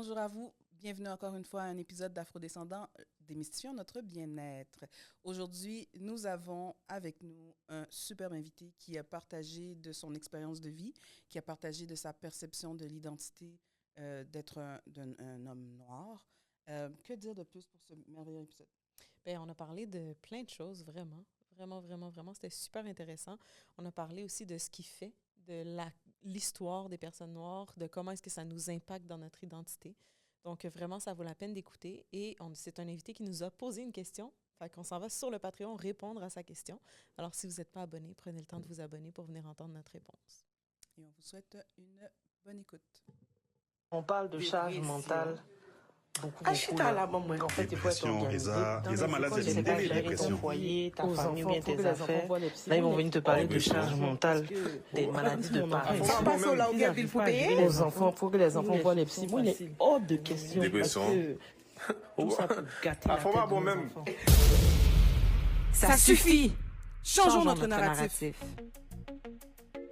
Bonjour à vous. Bienvenue encore une fois à un épisode d'Afrodescendants, démystifiant notre bien-être. Aujourd'hui, nous avons avec nous un superbe invité qui a partagé de son expérience de vie, qui a partagé de sa perception de l'identité d'être un homme noir. Que dire de plus pour ce merveilleux épisode? Bien, on a parlé de plein de choses, vraiment. Vraiment. C'était super intéressant. On a parlé aussi de ce qui fait, l'histoire des personnes noires, de comment est-ce que ça nous impacte dans notre identité. Donc, vraiment, ça vaut la peine d'écouter. Et c'est un invité qui nous a posé une question. Fait qu'on s'en va sur le Patreon répondre à sa question. Alors, si vous n'êtes pas abonné, prenez le temps de vous abonner pour venir entendre notre réponse. Et on vous souhaite une bonne écoute. On parle de charge mentale. Beaucoup, En fait, il faut être Dépression, les malades tu sais pas gérer ton dépression. foyer, ta Aux famille, enfants, bien faut que tes les enfants affaires. voient les psy. Là, ils vont venir te parler de oui, charge mentale, des maladies de parents. Faut pas passer là où il faut payer. Aux enfants, faut que les enfants voient les psy. Moi, il est hors de question. Dépression. Parce que tout ça peut gâter la faut tête pas de nos même. enfants. Ça suffit! Changeons notre narratif.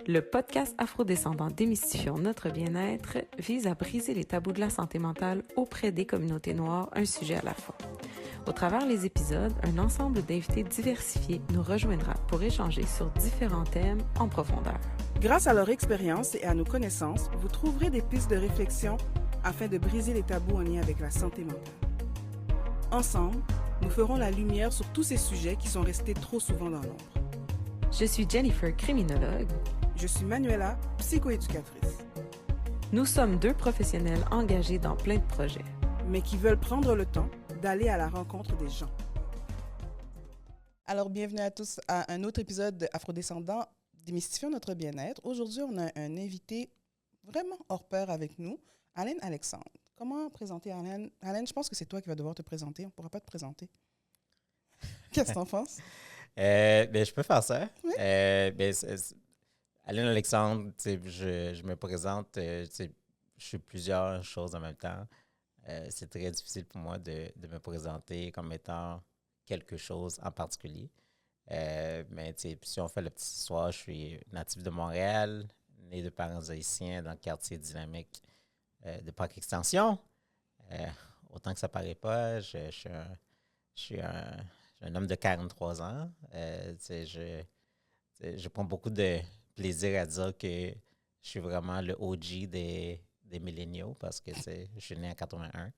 Le podcast Afrodescendants démystifiant notre bien-être vise à briser les tabous de la santé mentale auprès des communautés noires, un sujet à la fois. Au travers les épisodes, un ensemble d'invités diversifiés nous rejoindra pour échanger sur différents thèmes en profondeur. Grâce à leur expérience et à nos connaissances, vous trouverez des pistes de réflexion afin de briser les tabous en lien avec la santé mentale. Ensemble, nous ferons la lumière sur tous ces sujets qui sont restés trop souvent dans l'ombre. Je suis Jennifer, criminologue. Je suis Manuela, psychoéducatrice, Nous sommes deux professionnels engagés dans plein de projets. mais qui veulent prendre le temps d'aller à la rencontre des gens. Alors, bienvenue à tous à un autre épisode d'Afrodescendants, démystifiant notre bien-être. Aujourd'hui, on a un invité vraiment hors pair avec nous, Alain Alexandre. Comment présenter Alain? Alain, je pense que c'est toi qui vas devoir te présenter. On ne pourra pas te présenter. Qu'est-ce que tu en penses? Je peux faire ça. Oui. Alain Alexandre, je me présente, je suis plusieurs choses en même temps. C'est très difficile pour moi de me présenter comme étant quelque chose en particulier. Mais si on fait la petite histoire, je suis natif de Montréal, né de parents haïtiens dans le quartier dynamique de Parc Extension. Autant que ça ne paraît pas, je suis un homme de 43 ans. Je prends beaucoup de plaisir à dire que je suis vraiment le OG des milléniaux parce que je suis né en 81.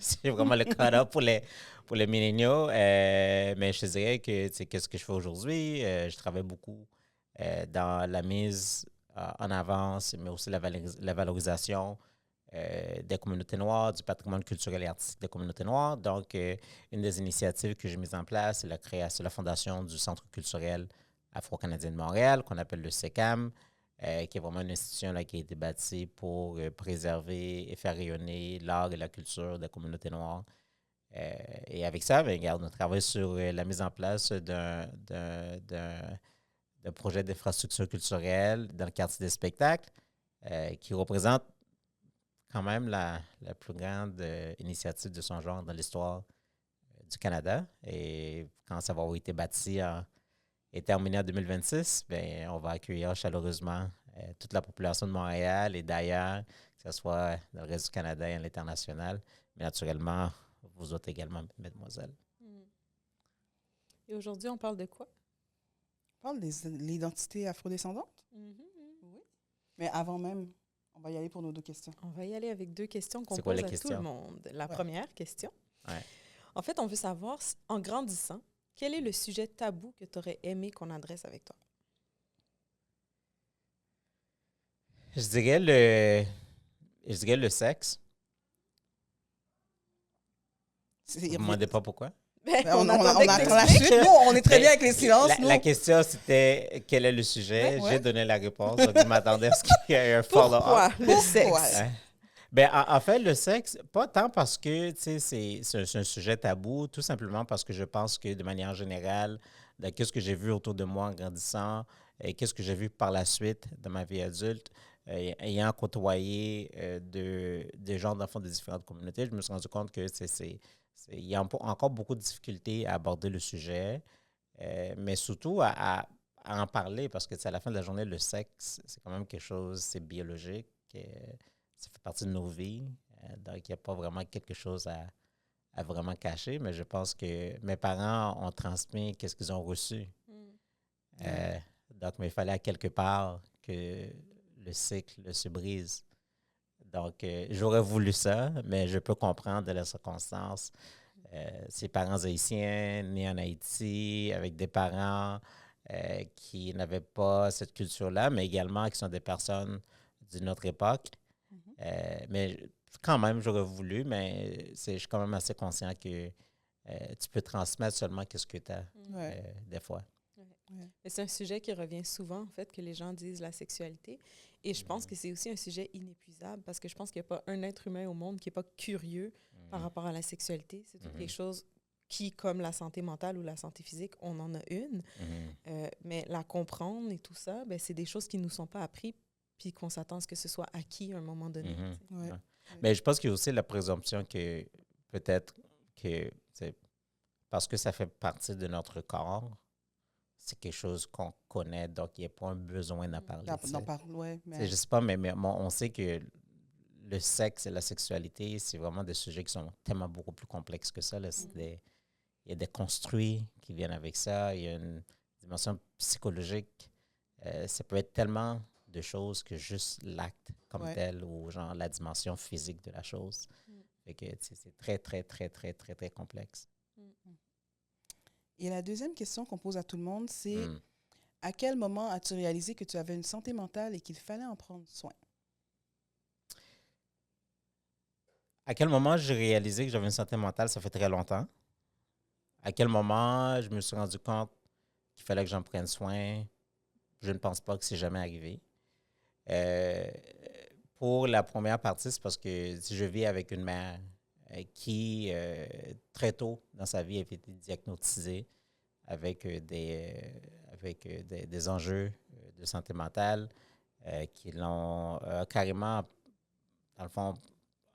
C'est vraiment le cut-up pour les milléniaux. Mais je te dirais que qu'est-ce que je fais aujourd'hui? Je travaille beaucoup dans la mise en avance, mais aussi la valorisation des communautés noires, du patrimoine culturel et artistique des communautés noires. Donc, une des initiatives que j'ai mises en place, c'est la fondation du Centre culturel afro-canadien de Montréal, qu'on appelle le CECAM, qui est vraiment une institution là, qui a été bâtie pour préserver et faire rayonner l'art et la culture des communautés noires. Et avec ça, regarde, on travaille sur la mise en place d'un projet d'infrastructure culturelle dans le quartier des spectacles qui représente quand même la plus grande initiative de son genre dans l'histoire du Canada. Et quand ça va avoir été bâti et terminé en 2026, on va accueillir chaleureusement toute la population de Montréal et d'ailleurs, que ce soit dans le reste du Canada et à l'international, mais naturellement, vous autres également, mesdemoiselles. Et aujourd'hui, on parle de quoi? On parle de l'identité afrodescendante? Oui. Mais avant même, on va y aller pour nos deux questions. On va y aller avec deux questions qu'on C'est quoi pose les à questions? tout le monde. La première question. Ouais. En fait, on veut savoir, en grandissant, quel est le sujet tabou que tu aurais aimé qu'on adresse avec toi? Je dirais le sexe. Vous ne me demandez pas pourquoi? On attendait que attend la t'expliques. chute. Nous, on est très bien avec les silences. La question, c'était quel est le sujet? Ouais. J'ai donné la réponse. Donc, je m'attendais à ce qu'il y ait un follow-up. Pourquoi le sexe? Ouais. En fait, le sexe, pas tant parce que c'est un sujet tabou, tout simplement parce que je pense que de manière générale, qu'est-ce que j'ai vu autour de moi en grandissant et qu'est-ce que j'ai vu par la suite dans ma vie adulte, ayant côtoyé des gens d'enfants de différentes communautés, je me suis rendu compte que il y a encore beaucoup de difficultés à aborder le sujet, mais surtout à en parler parce que à la fin de la journée, le sexe, c'est quand même quelque chose, c'est biologique. Ça fait partie de nos vies. Donc, il n'y a pas vraiment quelque chose à vraiment cacher, mais je pense que mes parents ont transmis qu'est-ce qu'ils ont reçu. Donc, mais il fallait à quelque part que le cycle se brise. Donc, j'aurais voulu ça, mais je peux comprendre les circonstances. Ses parents haïtiens, nés en Haïti, avec des parents qui n'avaient pas cette culture-là, mais également qui sont des personnes d'une autre époque. Mais quand même, j'aurais voulu, mais je suis quand même assez conscient que tu peux transmettre seulement ce que tu as des fois. Mais c'est un sujet qui revient souvent, en fait, que les gens disent la sexualité. Et je pense que c'est aussi un sujet inépuisable parce que je pense qu'il n'y a pas un être humain au monde qui n'est pas curieux par rapport à la sexualité. C'est quelque chose qui, comme la santé mentale ou la santé physique, on en a une. Mais la comprendre et tout ça, ben, c'est des choses qui ne nous sont pas apprises puis qu'on s'attend à ce que ce soit acquis à un moment donné. Mais je pense qu'il y a aussi la présomption que peut-être que parce que ça fait partie de notre corps, c'est quelque chose qu'on connaît, donc il n'y a pas un besoin d'en parler. Je ne sais pas, mais on sait que le sexe et la sexualité, c'est vraiment des sujets qui sont tellement beaucoup plus complexes que ça. Là. Il y a des construits qui viennent avec ça, il y a une dimension psychologique. Ça peut être tellement de choses que juste l'acte comme tel ou genre la dimension physique de la chose. Fait que c'est très, très, très, très, très, très complexe. Et la deuxième question qu'on pose à tout le monde, c'est à quel moment as-tu réalisé que tu avais une santé mentale et qu'il fallait en prendre soin? À quel moment j'ai réalisé que j'avais une santé mentale? Ça fait très longtemps. À quel moment je me suis rendu compte qu'il fallait que j'en prenne soin? Je ne pense pas que c'est jamais arrivé. Pour la première partie, c'est parce que je vis avec une mère qui, très tôt dans sa vie, a été diagnosticée avec des enjeux de santé mentale qui l'ont carrément, dans le fond,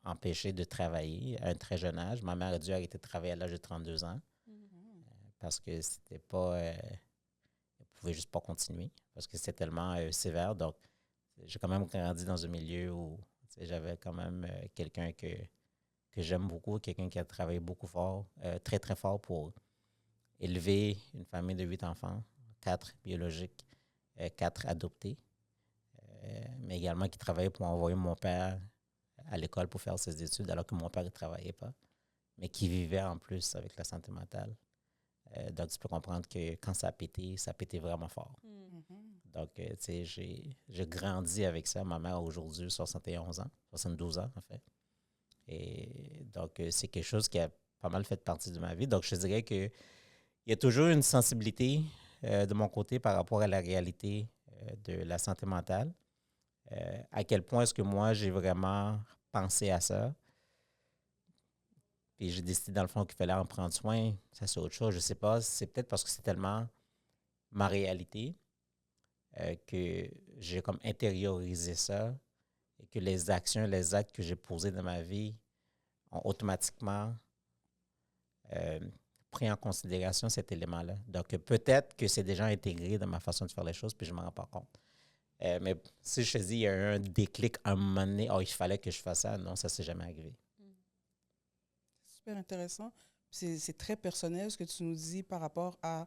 empêché de travailler à un très jeune âge. Ma mère a dû arrêter de travailler à l'âge de 32 ans parce que c'était pas... elle ne pouvait juste pas continuer parce que c'était tellement sévère. Donc, j'ai quand même grandi dans un milieu où j'avais quand même quelqu'un que j'aime beaucoup, quelqu'un qui a travaillé beaucoup fort, très, très fort pour élever une famille de 8 enfants, 4 biologiques, 4 adoptés, mais également qui travaillait pour envoyer mon père à l'école pour faire ses études alors que mon père ne travaillait pas, mais qui vivait en plus avec la santé mentale. Donc, tu peux comprendre que quand ça a pété vraiment fort. Donc, tu sais, j'ai grandi avec ça. Ma mère a aujourd'hui 72 ans, en fait. Et donc, c'est quelque chose qui a pas mal fait partie de ma vie. Donc, je dirais qu'il y a toujours une sensibilité de mon côté par rapport à la réalité de la santé mentale. À quel point est-ce que moi, j'ai vraiment pensé à ça? Puis j'ai décidé, dans le fond, qu'il fallait en prendre soin. Ça, c'est autre chose. Je ne sais pas. C'est peut-être parce que c'est tellement ma réalité que j'ai comme intériorisé ça et que les actions, les actes que j'ai posés dans ma vie ont automatiquement pris en considération cet élément-là. Donc, peut-être que c'est déjà intégré dans ma façon de faire les choses, puis je ne m'en rends pas compte. Mais si je te dis, il y a eu un déclic à un moment donné, il fallait que je fasse ça, non, ça ne s'est jamais arrivé. Super intéressant. C'est très personnel ce que tu nous dis par rapport à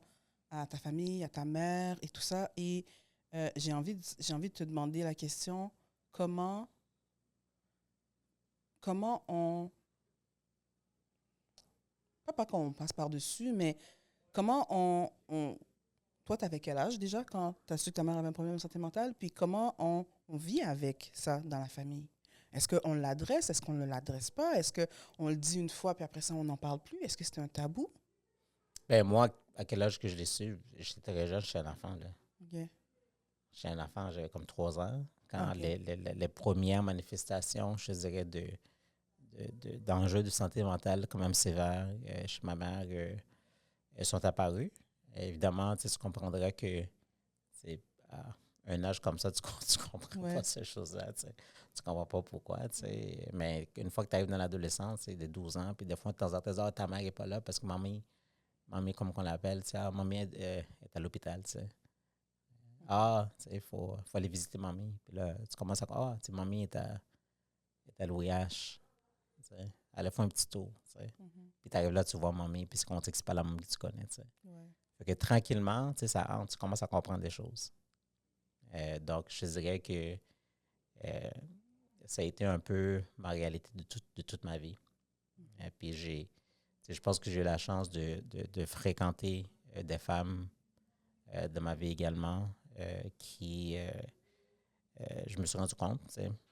ta famille, à ta mère et tout ça. Et j'ai envie de te demander la question, comment on... Pas qu'on passe par-dessus, mais comment on toi, tu avais quel âge déjà quand tu as su que ta mère avait un problème de santé mentale? Puis comment on vit avec ça dans la famille? Est-ce qu'on l'adresse? Est-ce qu'on ne l'adresse pas? Est-ce qu'on le dit une fois, puis après ça, on n'en parle plus? Est-ce que c'est un tabou? Ben moi, à quel âge que je l'ai su? J'étais très jeune, j'étais un enfant. Là. OK. J'étais un enfant, j'avais comme 3 ans. Quand les premières manifestations, je dirais, d'enjeux de santé mentale quand même sévères chez ma mère sont apparues. Évidemment, tu comprendras que à un âge comme ça, tu ne comprends pas ces choses-là. Tu ne comprends pas pourquoi. Mais une fois que tu arrives dans l'adolescence, de 12 ans, puis des fois, de temps en temps, ta mère n'est pas là parce que mamie comme on l'appelle, mamie est à l'hôpital. Il faut aller visiter mamie. Puis là, tu commences à mamie est à l'OIH. allez faire un petit tour. Puis tu arrives là, tu vois mamie, puis on sait que c'est pas la mamie que tu connais. Ouais. Fait que tranquillement, tu commences à comprendre des choses. Donc, je dirais que ça a été un peu ma réalité de toute ma vie. Puis je pense que j'ai eu la chance de fréquenter des femmes de ma vie également qui, je me suis rendu compte,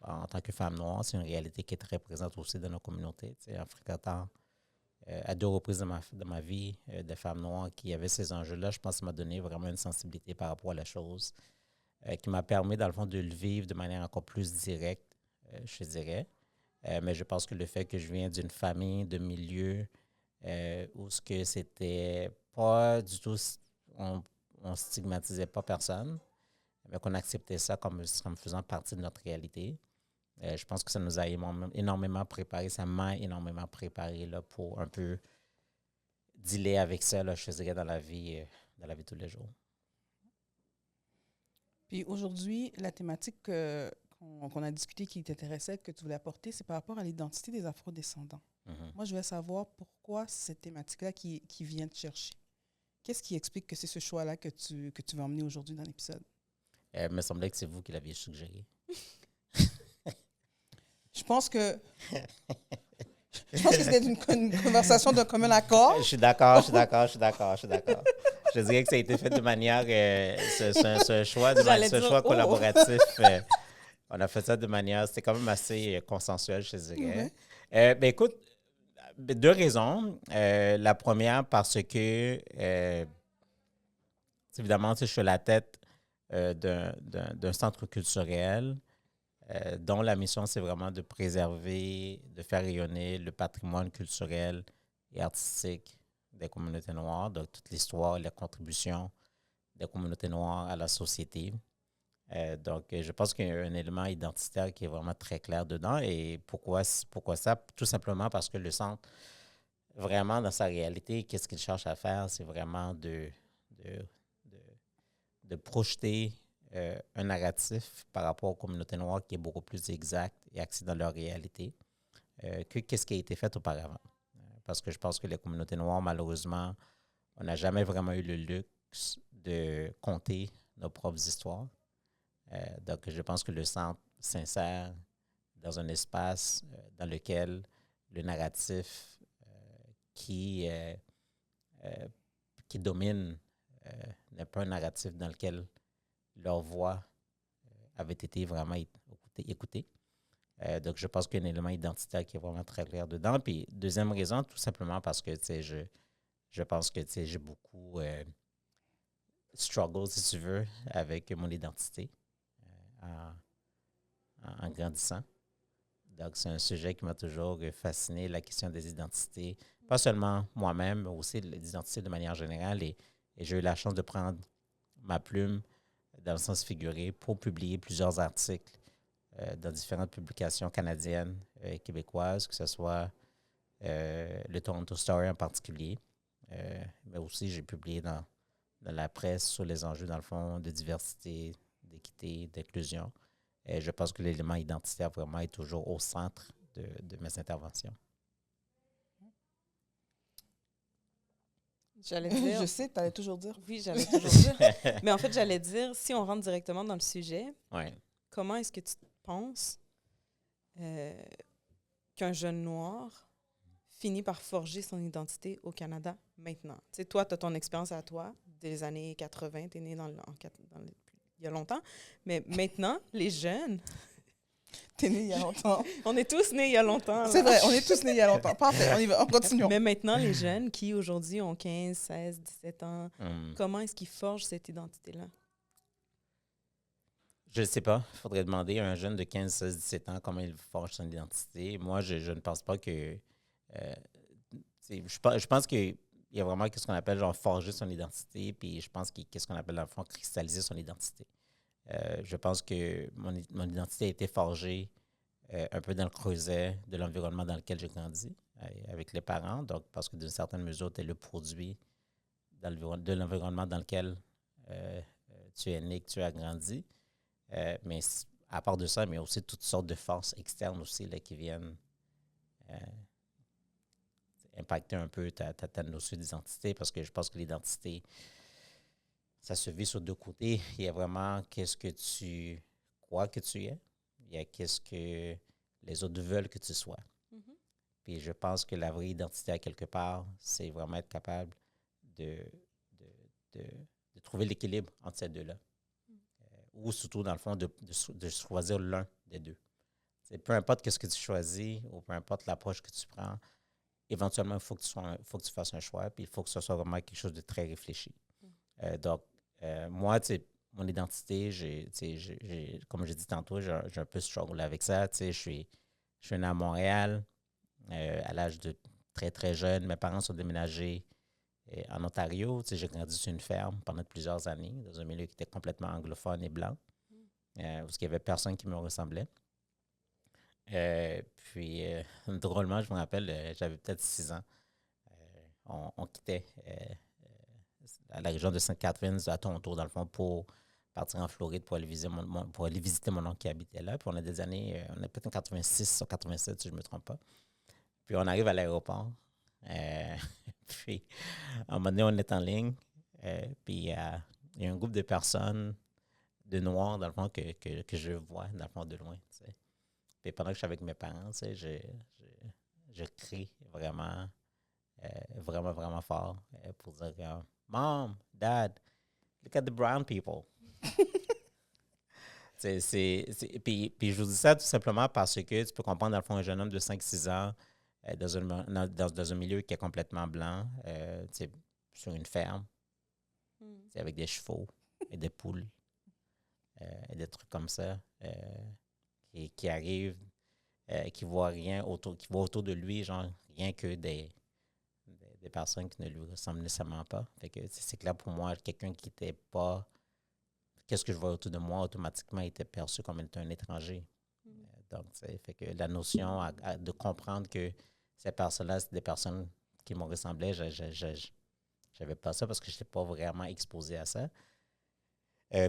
en tant que femme noire, c'est une réalité qui est très présente aussi dans nos communautés. En fréquentant à 2 reprises de ma vie des femmes noires qui avaient ces enjeux-là, je pense que ça m'a donné vraiment une sensibilité par rapport à la chose qui m'a permis, dans le fond, de le vivre de manière encore plus directe, je dirais. Mais je pense que le fait que je viens d'une famille, de milieu, où ce que c'était pas du tout, on stigmatisait pas personne, mais qu'on acceptait ça comme faisant partie de notre réalité. Je pense que ça nous a énormément préparé, ça m'a énormément préparé là, pour un peu dealer avec ça, là, je dirais, dans la vie de tous les jours. Puis aujourd'hui, la thématique qu'on a discutée qui t'intéressait, que tu voulais apporter, c'est par rapport à l'identité des afrodescendants. Moi, je voulais savoir pourquoi cette thématique-là qui vient te chercher. Qu'est-ce qui explique que c'est ce choix-là que tu vas emmener aujourd'hui dans l'épisode? Il me semblait que c'est vous qui l'aviez suggéré. Je pense que c'était une conversation d'un commun accord. Je suis d'accord. Je dirais que ça a été fait de manière, ce choix collaboratif. On a fait ça de manière, c'était quand même assez consensuel, je dirais. Ben écoute, 2 raisons. La première, parce que, évidemment, je suis à la tête d'un centre culturel dont la mission, c'est vraiment de préserver, de faire rayonner le patrimoine culturel et artistique des communautés noires, donc toute l'histoire et la contribution des communautés noires à la société. Donc, je pense qu'il y a un élément identitaire qui est vraiment très clair dedans. Et pourquoi ça? Tout simplement parce que le centre, vraiment, dans sa réalité, qu'est-ce qu'il cherche à faire? C'est vraiment de projeter un narratif par rapport aux communautés noires qui est beaucoup plus exact et axé dans leur réalité que qu'est-ce qui a été fait auparavant. Parce que je pense que les communautés noires, malheureusement, on n'a jamais vraiment eu le luxe de conter nos propres histoires. Donc, je pense que le centre s'insère dans un espace dans lequel le narratif qui domine n'est pas un narratif dans lequel leur voix avait été vraiment écoutée. Donc, je pense qu'il y a un élément identitaire qui est vraiment très clair dedans. Puis, deuxième raison, tout simplement parce que, je pense que, j'ai beaucoup struggle, si tu veux, avec mon identité en grandissant. Donc, c'est un sujet qui m'a toujours fasciné, la question des identités. Pas seulement moi-même, mais aussi l'identité de manière générale. Et j'ai eu la chance de prendre ma plume dans le sens figuré pour publier plusieurs articles dans différentes publications canadiennes et québécoises, que ce soit le Toronto Star en particulier. Mais aussi, j'ai publié dans la presse sur les enjeux, dans le fond, de diversité, d'équité, d'inclusion. Et je pense que l'élément identitaire vraiment est toujours au centre de mes interventions. J'allais dire... Je sais, tu allais toujours dire. Oui, j'allais toujours dire. Mais en fait, j'allais dire, si on rentre directement dans le sujet, comment est-ce que tu penses qu'un jeune noir finit par forger son identité au Canada maintenant? Tu sais, toi, tu as ton expérience à toi des années 80, tu es né il y a longtemps, mais maintenant, les jeunes... T'es né il y a longtemps. On est tous nés il y a longtemps. C'est vrai, on est tous nés il y a longtemps. Parfait, on y va, on continue. Mais maintenant, les jeunes qui aujourd'hui ont 15, 16, 17 ans, comment est-ce qu'ils forgent cette identité-là? Je ne sais pas. Il faudrait demander à un jeune de 15, 16, 17 ans comment il forge son identité. Moi, je ne pense pas que... je pense qu'il y a vraiment ce qu'on appelle genre forger son identité, puis je pense qu'il y a ce qu'on appelle dans le fond cristalliser son identité. Je pense que mon identité a été forgée un peu dans le creuset de l'environnement dans lequel j'ai grandi, avec les parents. Donc, parce que d'une certaine mesure, tu es le produit de l'environnement dans lequel tu es né, que tu as grandi. Mais à part de ça, mais aussi toutes sortes de forces externes aussi là, qui viennent impacté un peu ta notion d'identité parce que je pense que l'identité, ça se vit sur deux côtés. Il y a vraiment qu'est-ce que tu crois que tu es. Il y a qu'est-ce que les autres veulent que tu sois. Mhm. Puis je pense que la vraie identité, à quelque part, c'est vraiment être capable de trouver l'équilibre entre ces deux-là. Ou surtout, dans le fond, de choisir l'un des deux. C'est peu importe ce que tu choisis ou peu importe l'approche que tu prends, éventuellement, il faut que tu fasses un choix, puis il faut que ce soit vraiment quelque chose de très réfléchi. Donc, moi, mon identité, comme j'ai dit tantôt, j'ai un peu struggle avec ça. Je suis né à Montréal à l'âge de très, très jeune. Mes parents sont déménagés en Ontario. J'ai grandi sur une ferme pendant plusieurs années, dans un milieu qui était complètement anglophone et blanc, parce qu'il n'y avait personne qui me ressemblait. Puis, drôlement, je me rappelle, j'avais peut-être 6 ans. On quittait à la région de St. Catharines, à Toronto, dans le fond, pour partir en Floride pour aller visiter mon oncle qui habitait là. Puis on a des années, on est peut-être en 86 ou 87, si je ne me trompe pas. Puis on arrive à l'aéroport. Puis, à un moment donné, on est en ligne. Puis il y a un groupe de personnes, de Noirs, dans le fond, que je vois, dans le fond, de loin. T'sais. Puis pendant que je suis avec mes parents, je crie vraiment, vraiment, vraiment fort pour dire Mom, Dad, look at the brown people. Puis je vous dis ça tout simplement parce que tu peux comprendre, dans le fond, un jeune homme de 5-6 ans dans un milieu qui est complètement blanc, sur une ferme, avec des chevaux et des poules et des trucs comme ça, qui arrivent, qui ne voient rien qui voient autour de lui, genre rien que des personnes qui ne lui ressemblent nécessairement pas. Fait que c'est clair pour moi, quelqu'un qui n'était pas... Qu'est-ce que je vois autour de moi, automatiquement, était perçu comme étant un étranger. Donc, fait que la notion de comprendre que ces personnes-là, c'est des personnes qui me ressemblaient, j'avais pas ça parce que je n'étais pas vraiment exposé à ça.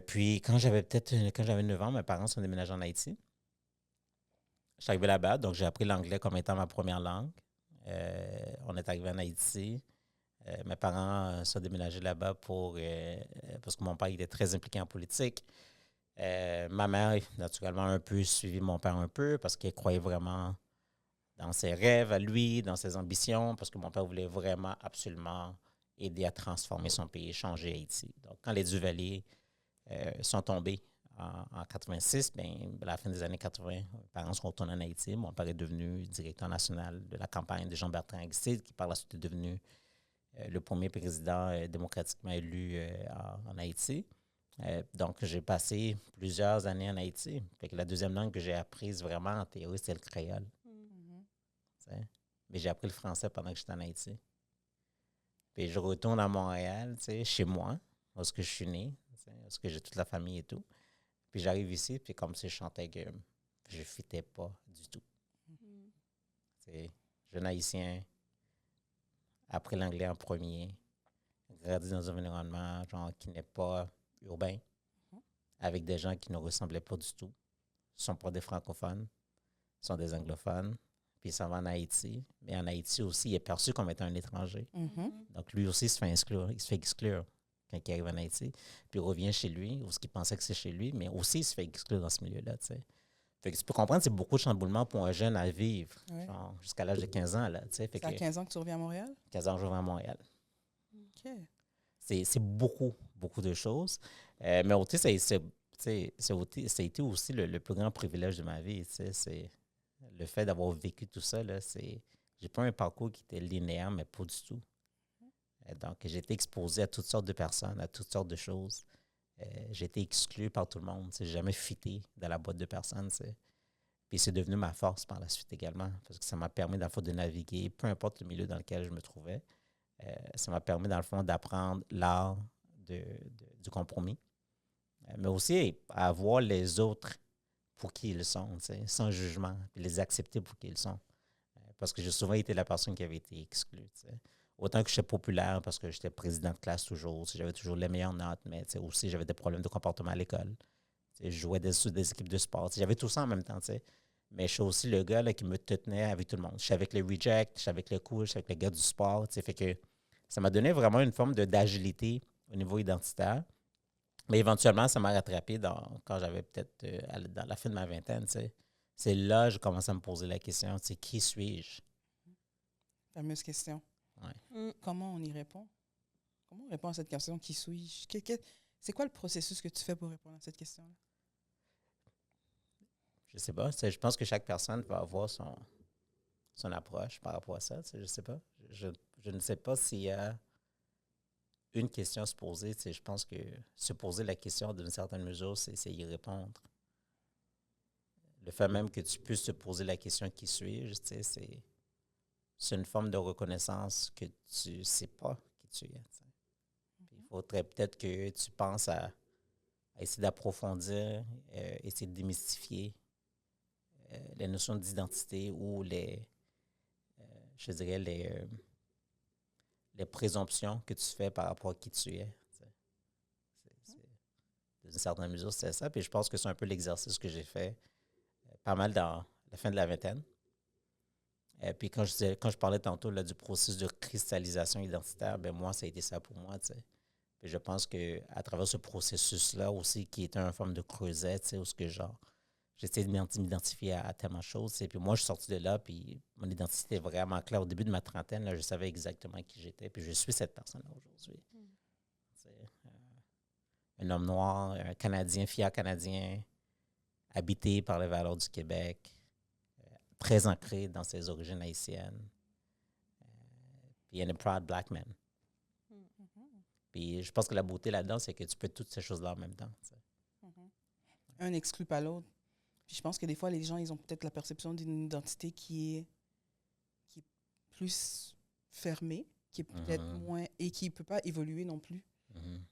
Puis, quand j'avais 9 ans, mes parents sont déménagés en Haïti. Je suis arrivé là-bas, donc j'ai appris l'anglais comme étant ma première langue. On est arrivé en Haïti. Mes parents sont déménagés là-bas parce que mon père était très impliqué en politique. Ma mère, naturellement, un peu suivi mon père un peu parce qu'elle croyait vraiment dans ses rêves à lui, dans ses ambitions, parce que mon père voulait vraiment, absolument aider à transformer son pays, changer Haïti. Donc, quand les Duvalier sont tombés en 86, à la fin des années 80, mes parents sont retournés en Haïti. Mon père est devenu directeur national de la campagne de Jean-Bertrand Aristide, qui par la suite est devenu le premier président démocratiquement élu en Haïti. Donc, j'ai passé plusieurs années en Haïti. Fait que la deuxième langue que j'ai apprise vraiment en théorie, c'est le créole. Mais j'ai appris le français pendant que j'étais en Haïti. Puis je retourne à Montréal, chez moi, où est-ce que je suis né, où est-ce que j'ai toute la famille et tout. Puis j'arrive ici, puis comme si je chantais que je ne fitais pas du tout. Jeune Haïtien, appris l'anglais en premier, grandi dans un environnement genre, qui n'est pas urbain, avec des gens qui ne ressemblaient pas du tout. Ils ne sont pas des francophones, ils sont des anglophones. Puis il s'en va en Haïti. Mais en Haïti aussi, il est perçu comme étant un étranger. Donc lui aussi, il se fait exclure quand il arrive en Haïti. Puis il revient chez lui, ou ce qu'il pensait que c'est chez lui, mais aussi il se fait exclure dans ce milieu-là. Fait que tu peux comprendre, c'est beaucoup de chamboulements pour un jeune à vivre, genre, jusqu'à l'âge de 15 ans. C'est à 15 ans que tu reviens à Montréal? 15 ans que je reviens à Montréal. OK. C'est beaucoup, beaucoup de choses. Mais aussi, ça a été aussi le plus grand privilège de ma vie. C'est le fait d'avoir vécu tout ça. J'ai pas un parcours qui était linéaire, mais pas du tout. Donc, j'ai été exposé à toutes sortes de personnes, à toutes sortes de choses. J'ai été exclu par tout le monde. J'ai jamais fité dans la boîte de personnes. Puis c'est devenu ma force par la suite également, parce que ça m'a permis, dans le fond, de naviguer, peu importe le milieu dans lequel je me trouvais. Ça m'a permis, dans le fond, d'apprendre l'art du compromis, mais aussi à voir les autres pour qui ils sont, sans jugement, puis les accepter pour qui ils sont. Parce que j'ai souvent été la personne qui avait été exclue. Autant que j'étais populaire parce que j'étais président de classe toujours, j'avais toujours les meilleures notes, mais aussi j'avais des problèmes de comportement à l'école. Je jouais des équipes de sport. J'avais tout ça en même temps. Mais je suis aussi le gars là, qui me tenait avec tout le monde. Je suis avec les rejects, je suis avec le cool, je suis avec les gars du sport. Fait que ça m'a donné vraiment une forme d'agilité au niveau identitaire. Mais éventuellement, ça m'a rattrapé quand j'avais peut-être dans la fin de ma vingtaine. C'est là que j'ai commencé à me poser la question, qui suis-je? Fameuse question. Ouais. Comment on y répond? Comment on répond à cette question? Qui suis-je? C'est quoi le processus que tu fais pour répondre à cette question-là? Je sais pas. Je pense que chaque personne va avoir son approche par rapport à ça. Je sais pas. Je ne sais pas s'il y a une question à se poser. Je pense que se poser la question d'une certaine mesure, c'est y répondre. Le fait même que tu puisses te poser la question qui suis-je, c'est une forme de reconnaissance que tu ne sais pas qui tu es. Il faudrait peut-être que tu penses à essayer d'approfondir, essayer de démystifier les notions d'identité ou je dirais, les présomptions que tu fais par rapport à qui tu es. D'une certaine mesure, c'est ça. Puis je pense que c'est un peu l'exercice que j'ai fait pas mal dans la fin de la vingtaine. Puis quand je parlais tantôt là, du processus de cristallisation identitaire, ben moi, ça a été ça pour moi. Puis je pense qu'à travers ce processus-là aussi, qui était une forme de creuset, où ce que genre, j'essayais de m'identifier à tellement de choses. Puis moi, je suis sorti de là, puis mon identité était vraiment claire. Au début de ma trentaine, là, je savais exactement qui j'étais. Puis je suis cette personne-là aujourd'hui. Un homme noir, un Canadien, fier Canadien, habité par les valeurs du Québec, très ancré dans ses origines haïtiennes. Puis un proud black man. Puis je pense que la beauté là-dedans, c'est que tu peux toutes ces choses-là en même temps. Un n'exclut pas l'autre. Puis je pense que des fois, les gens, ils ont peut-être la perception d'une identité qui est plus fermée, qui est peut-être moins... et qui ne peut pas évoluer non plus.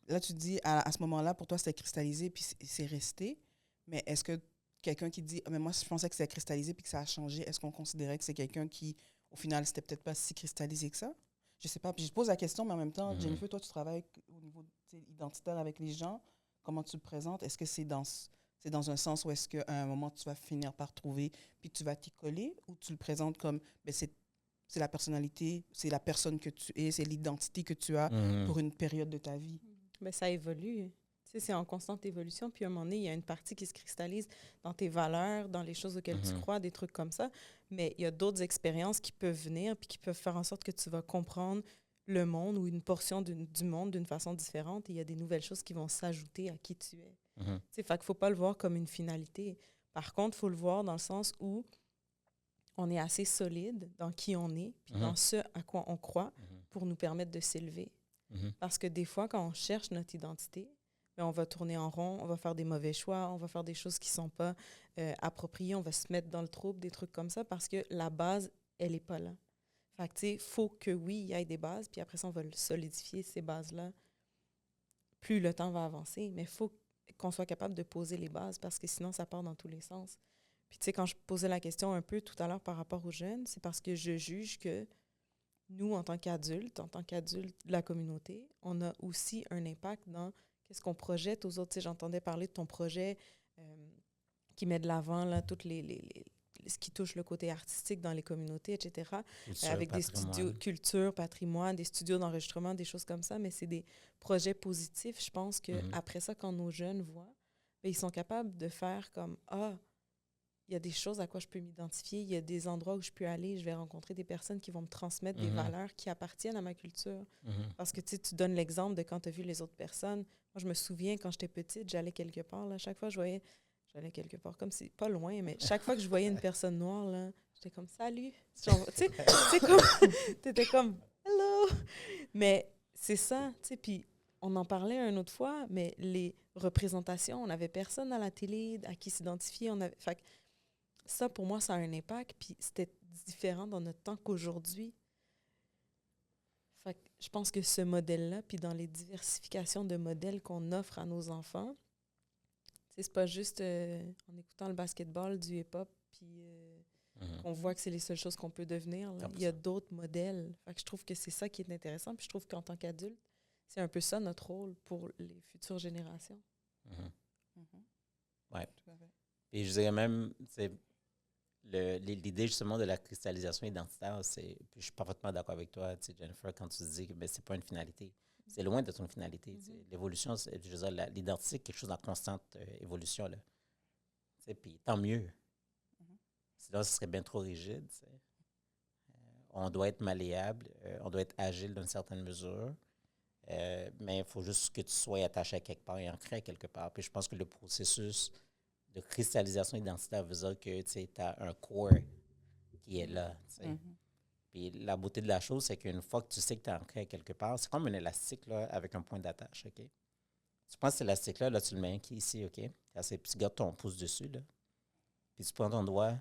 Là, tu te dis, à ce moment-là, pour toi, c'était cristallisé, puis c'est resté. Mais est-ce que quelqu'un qui dit, mais moi, je pensais que c'était cristallisé, puis que ça a changé, est-ce qu'on considérait que c'est quelqu'un qui, au final, c'était peut-être pas si cristallisé que ça? Je sais pas. Puis je te pose la question, mais en même temps, Jennifer, toi, tu travailles au niveau identitaire avec les gens. Comment tu le présentes? Est-ce que c'est dans un sens où est-ce qu'à un moment, tu vas finir par trouver, puis tu vas t'y coller, ou tu le présentes comme, ben, c'est la personnalité, c'est la personne que tu es, c'est l'identité que tu as pour une période de ta vie? Mais ça évolue. Tu sais, c'est en constante évolution. Puis à un moment donné, il y a une partie qui se cristallise dans tes valeurs, dans les choses auxquelles tu crois, des trucs comme ça. Mais il y a d'autres expériences qui peuvent venir puis qui peuvent faire en sorte que tu vas comprendre le monde ou une portion du monde d'une façon différente. Et il y a des nouvelles choses qui vont s'ajouter à qui tu es. Tu sais, fait qu'il ne faut pas le voir comme une finalité. Par contre, il faut le voir dans le sens où on est assez solide dans qui on est puis dans ce à quoi on croit pour nous permettre de s'élever. Parce que des fois, quand on cherche notre identité, bien, on va tourner en rond, on va faire des mauvais choix, on va faire des choses qui ne sont pas appropriées, on va se mettre dans le trouble, des trucs comme ça, parce que la base, elle n'est pas là. Fait que, tu sais, il faut que, oui, il y ait des bases, puis après ça, on va solidifier ces bases-là. Plus le temps va avancer, mais il faut qu'on soit capable de poser les bases, parce que sinon, ça part dans tous les sens. Puis, tu sais, quand je posais la question un peu tout à l'heure par rapport aux jeunes, c'est parce que je juge que nous, en tant qu'adultes de la communauté, on a aussi un impact dans qu'est-ce qu'on projette aux autres. Tu sais, j'entendais parler de ton projet qui met de l'avant là, toutes ce qui touche le côté artistique dans les communautés, etc. Avec des studios culture, patrimoine, des studios d'enregistrement, des choses comme ça. Mais c'est des projets positifs. Je pense qu'après ça, quand nos jeunes voient, bien, ils sont capables de faire comme « Ah, il y a des choses à quoi je peux m'identifier, il y a des endroits où je peux aller, je vais rencontrer des personnes qui vont me transmettre des valeurs qui appartiennent à ma culture. » Parce que tu donnes l'exemple de quand tu as vu les autres personnes. Moi, je me souviens, quand j'étais petite, j'allais quelque part. Là, chaque fois que j'allais quelque part, comme c'est pas loin, mais chaque fois que je voyais une personne noire, là, j'étais comme « Salut! » Tu sais, t'étais comme « Hello! » Mais c'est ça, tu sais, puis on en parlait une autre fois, mais les représentations, on n'avait personne à la télé à qui s'identifier. Fait que ça, pour moi, ça a un impact, puis c'était différent dans notre temps qu'aujourd'hui. Fait que je pense que ce modèle-là, puis dans les diversifications de modèles qu'on offre à nos enfants, c'est pas juste en écoutant le basketball, du hip-hop, puis qu'on voit que c'est les seules choses qu'on peut devenir. Là. Il y a d'autres modèles. Fait que je trouve que c'est ça qui est intéressant, puis je trouve qu'en tant qu'adulte, c'est un peu ça notre rôle pour les futures générations. Ouais. Et je dirais même, l'idée justement de la cristallisation identitaire, puis je suis parfaitement d'accord avec toi, Jennifer, quand tu dis que ben, c'est pas une finalité. C'est loin d'être une finalité. L'évolution, je veux dire, l'identité, c'est quelque chose en constante évolution. Là. Puis tant mieux. Sinon, ce serait bien trop rigide. On doit être malléable, on doit être agile d'une certaine mesure, mais il faut juste que tu sois attaché à quelque part et ancré à quelque part. Puis je pense que le processus de cristallisation identitaire veut dire que tu as un core qui est là. Puis la beauté de la chose, c'est qu'une fois que tu sais que tu es ancré à quelque part, c'est comme un élastique là, avec un point d'attache. OK? Tu prends cet élastique-là, là, tu le mets ici, OK? Puis tu gardes ton pouce dessus, là. Puis tu prends ton doigt,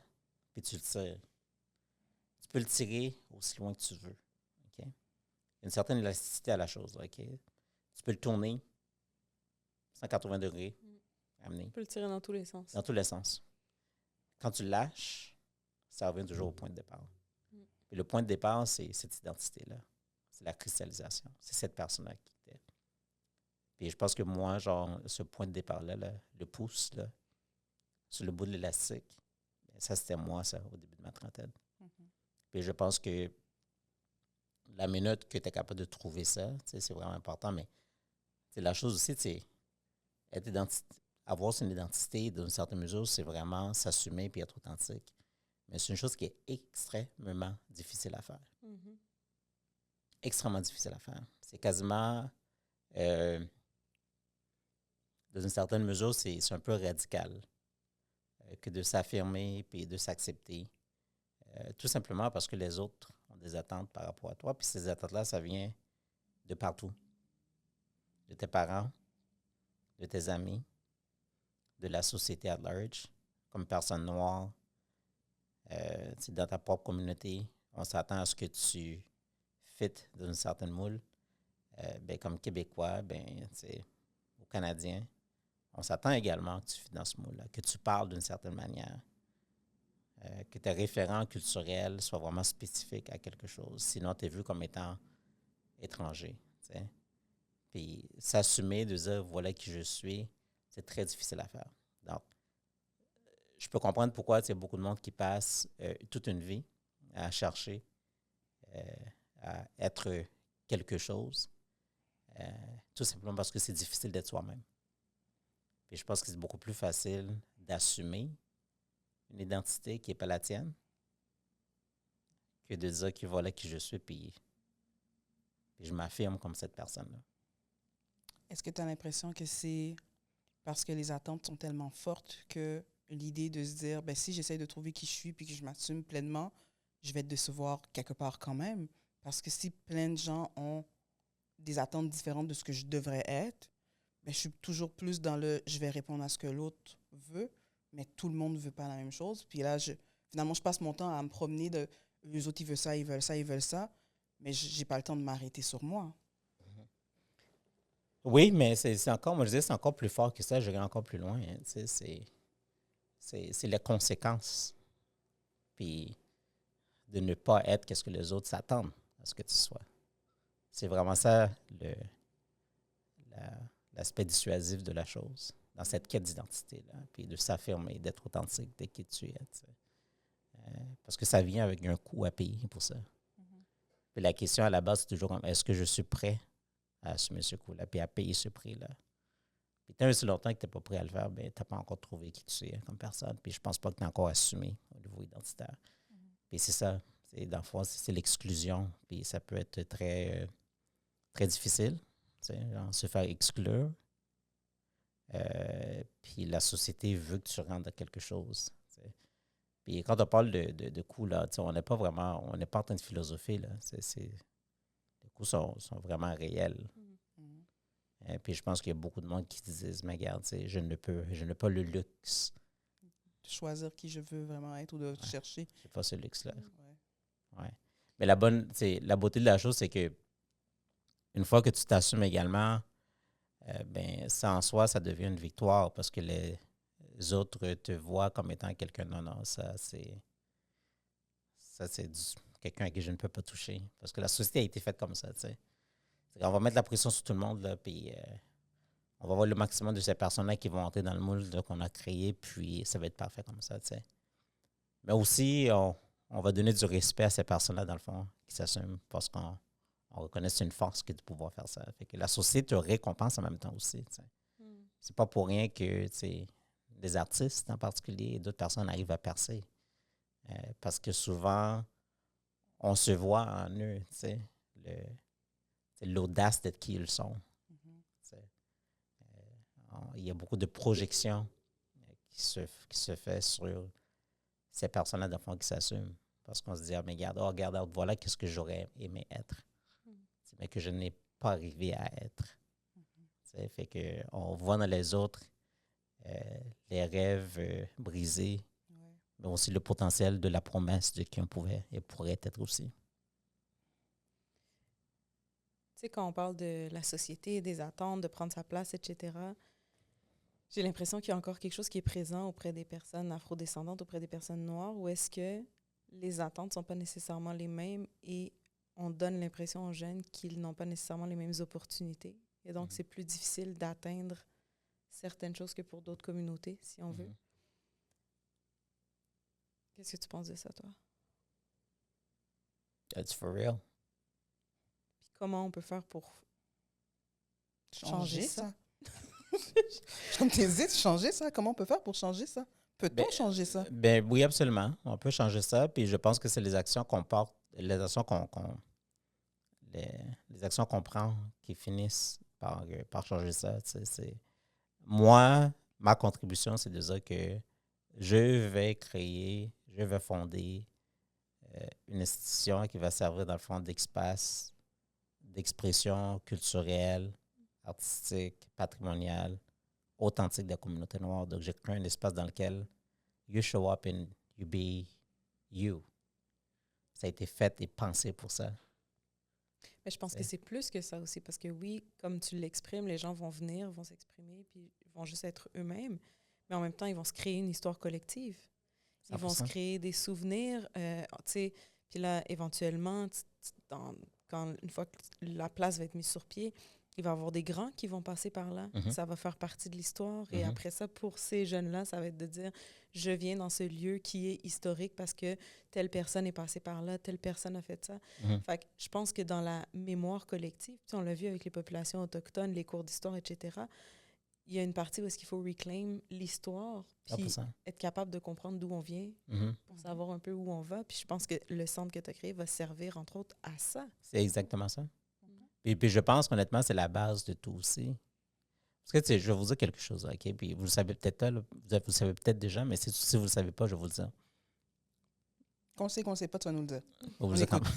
puis tu le tires. Tu peux le tirer aussi loin que tu veux. OK? Il y a une certaine élasticité à la chose. OK? Tu peux le tourner 180 degrés, amener. Tu peux le tirer dans tous les sens. Dans tous les sens. Quand tu lâches, ça revient toujours au point de départ. Et le point de départ, c'est cette identité-là. C'est la cristallisation. C'est cette personne-là qui était. Puis je pense que moi, genre, ce point de départ-là, le pouce, là, sur le bout de l'élastique, ça, c'était moi, ça, au début de ma trentaine. Puis je pense que la minute que tu es capable de trouver ça, c'est vraiment important. Mais la chose aussi, c'est avoir son identité, d'une certaine mesure, c'est vraiment s'assumer et être authentique. Mais c'est une chose qui est extrêmement difficile à faire. Extrêmement difficile à faire. C'est quasiment, dans une certaine mesure, c'est un peu radical que de s'affirmer et de s'accepter. Tout simplement parce que les autres ont des attentes par rapport à toi. Puis ces attentes-là, ça vient de partout. De tes parents, de tes amis, de la société at large, comme personne noire. Dans ta propre communauté, on s'attend à ce que tu fites dans une certaine moule. Comme Québécois, ou Canadien, on s'attend également que tu fites dans ce moule-là, que tu parles d'une certaine manière, que tes référents culturels soient vraiment spécifiques à quelque chose. Sinon, tu es vu comme étant étranger. T'sais. Puis s'assumer, de dire voilà qui je suis, c'est très difficile à faire. Donc, je peux comprendre pourquoi il y a beaucoup de monde qui passe toute une vie à chercher à être quelque chose, tout simplement parce que c'est difficile d'être soi-même. Puis je pense que c'est beaucoup plus facile d'assumer une identité qui n'est pas la tienne que de dire que voilà qui je suis, puis je m'affirme comme cette personne-là. Est-ce que tu as l'impression que c'est parce que les attentes sont tellement fortes que l'idée de se dire, ben, si j'essaie de trouver qui je suis puis que je m'assume pleinement, je vais te décevoir quelque part quand même? Parce que si plein de gens ont des attentes différentes de ce que je devrais être, ben, je suis toujours plus dans je vais répondre à ce que l'autre veut, mais tout le monde ne veut pas la même chose. Puis là, finalement, je passe mon temps à me promener les autres, ils veulent ça, ils veulent ça, ils veulent ça, mais je n'ai pas le temps de m'arrêter sur moi. Oui, mais c'est encore, moi je dis, c'est encore plus fort que ça, j'irai encore plus loin. Hein, c'est les conséquences. Puis de ne pas être qu'est-ce que les autres s'attendent à ce que tu sois. C'est vraiment ça l'aspect dissuasif de la chose, dans cette quête d'identité-là, puis de s'affirmer, d'être authentique de qui tu es. Parce que ça vient avec un coût à payer pour ça. Puis la question à la base, c'est toujours est-ce que je suis prêt à assumer ce coût-là, puis à payer ce prix-là? Puis tant aussi longtemps que tu n'es pas prêt à le faire, ben, tu n'as pas encore trouvé qui tu es comme personne. Puis je pense pas que tu as encore assumé au niveau identitaire. Puis c'est ça. Dans le fond, c'est l'exclusion. Puis ça peut être très, très difficile. Genre, se faire exclure. Puis la société veut que tu rentres dans quelque chose. T'sais. Puis quand on parle de coûts, là, on n'est pas en train de philosopher. Là. Les coûts sont vraiment réels. Puis je pense qu'il y a beaucoup de monde qui disent, mais regarde, je n'ai pas le luxe. De choisir qui je veux vraiment être ou de chercher. Je n'ai pas ce luxe-là. Ouais. Mais la beauté de la chose, c'est que une fois que tu t'assumes également, ça en soi, ça devient une victoire parce que les autres te voient comme étant quelqu'un. Non, ça c'est quelqu'un à qui je ne peux pas toucher. Parce que la société a été faite comme ça, tu sais. On va mettre la pression sur tout le monde, là, puis on va voir le maximum de ces personnes-là qui vont entrer dans le moule qu'on a créé, puis ça va être parfait comme ça, tu sais. Mais aussi, on va donner du respect à ces personnes-là, dans le fond, qui s'assument parce qu'on reconnaît que c'est une force que de pouvoir faire ça. Fait que la société te récompense en même temps aussi. T'sais. C'est pas pour rien que des artistes en particulier et d'autres personnes arrivent à percer. Parce que souvent, on se voit en eux, l'audace d'être qui ils sont. Il y a beaucoup de projections qui se fait sur ces personnes-là, dans le fond, qui s'assument. Parce qu'on se dit, ah, mais regarde, voilà qu'est-ce que j'aurais aimé être. Mais que je n'ai pas arrivé à être. Fait qu'on voit dans les autres les rêves brisés, mais aussi le potentiel de la promesse de qui on pouvait et pourrait être aussi. Tu sais, quand on parle de la société, des attentes, de prendre sa place, etc., j'ai l'impression qu'il y a encore quelque chose qui est présent auprès des personnes afrodescendantes, auprès des personnes noires, où est-ce que les attentes ne sont pas nécessairement les mêmes et on donne l'impression aux jeunes qu'ils n'ont pas nécessairement les mêmes opportunités. Et donc, c'est plus difficile d'atteindre certaines choses que pour d'autres communautés, si on veut. Qu'est-ce que tu penses de ça, toi? It's for real. Puis comment on peut faire pour changer ça? T'hésites, changer ça? Comment on peut faire pour changer ça? Peut-on changer ça? Oui, absolument. On peut changer ça. Puis je pense que c'est les actions qu'on porte, les actions les actions qu'on prend qui finissent par changer ça. Moi, ma contribution, c'est de dire que je vais fonder une institution qui va servir dans le fond d'espace d'expression culturelle, artistique, patrimoniale, authentique de la communauté noire. Donc, j'ai créé un espace dans lequel you show up and you be you. Ça a été fait et pensé pour ça. Mais je pense que c'est plus que ça aussi, parce que oui, comme tu l'exprimes, les gens vont venir, vont s'exprimer, puis ils vont juste être eux-mêmes, mais en même temps, ils vont se créer une histoire collective. Ils 100%. vont se créer des souvenirs, tu sais, puis là, éventuellement, une fois que la place va être mise sur pied, il va y avoir des grands qui vont passer par là. Ça va faire partie de l'histoire. Et après ça, pour ces jeunes-là, ça va être de dire, je viens dans ce lieu qui est historique parce que telle personne est passée par là, telle personne a fait ça. Fait que je pense que dans la mémoire collective, on l'a vu avec les populations autochtones, les cours d'histoire, etc., il y a une partie où est-ce qu'il faut reclaim l'histoire, puis 100%. être capable de comprendre d'où on vient pour savoir un peu où on va. Puis je pense que le centre que tu as créé va servir, entre autres, à ça. C'est exactement ça. Et puis je pense qu'honnêtement, c'est la base de tout aussi. Parce que, tu sais, je vais vous dire quelque chose, OK? Puis vous le savez peut-être pas, là, vous le savez peut-être déjà, mais si vous ne le savez pas, je vais vous le dire. Qu'on sait pas, tu vas nous le dire. Je vais vous le dire quand même.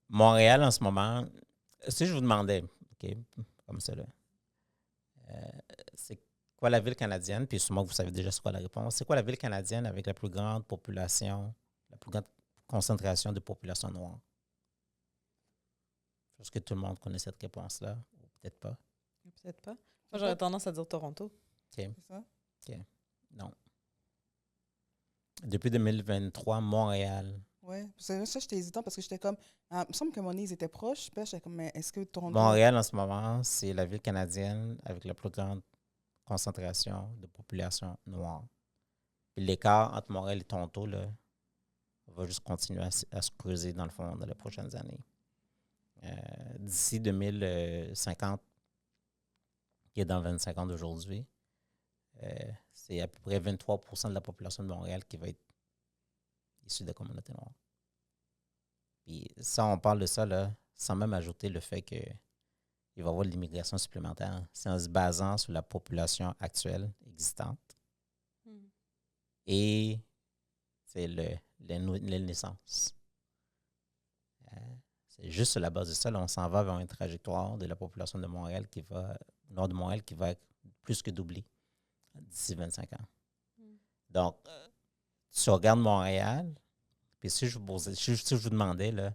Montréal, en ce moment, si je vous demandais, OK, comme ça, là, c'est quoi la ville canadienne, puis sûrement vous savez déjà c'est quoi la réponse, c'est quoi la ville canadienne avec la plus grande population, la plus grande concentration de population noire? Est-ce que tout le monde connaît cette réponse-là? Ou peut-être pas. Peut-être pas. Moi, j'aurais tendance à dire Toronto. OK. C'est ça? OK. Non. Depuis 2023, Montréal. Oui. Ça, j'étais hésitant parce que j'étais comme... il me semble que mon nez, ils étaient proches. Puis j'étais comme, mais est-ce que Toronto... Montréal, en ce moment, c'est la ville canadienne avec la plus grande concentration de population noire. Puis l'écart entre Montréal et Toronto, là, va juste continuer à se creuser dans le fond dans les prochaines années. D'ici 2050, qui est dans 25 ans d'aujourd'hui, c'est à peu près 23% de la population de Montréal qui va être issue de la communauté noire. Puis ça, on parle de ça là, sans même ajouter le fait qu'il va y avoir de l'immigration supplémentaire. C'est en se basant sur la population actuelle existante et c'est les naissances. C'est juste sur la base de ça, là, on s'en va vers une trajectoire de la population de Montréal nord de Montréal qui va être plus que doublée d'ici 25 ans. Donc, tu regardes Montréal, puis si je vous demandais, là,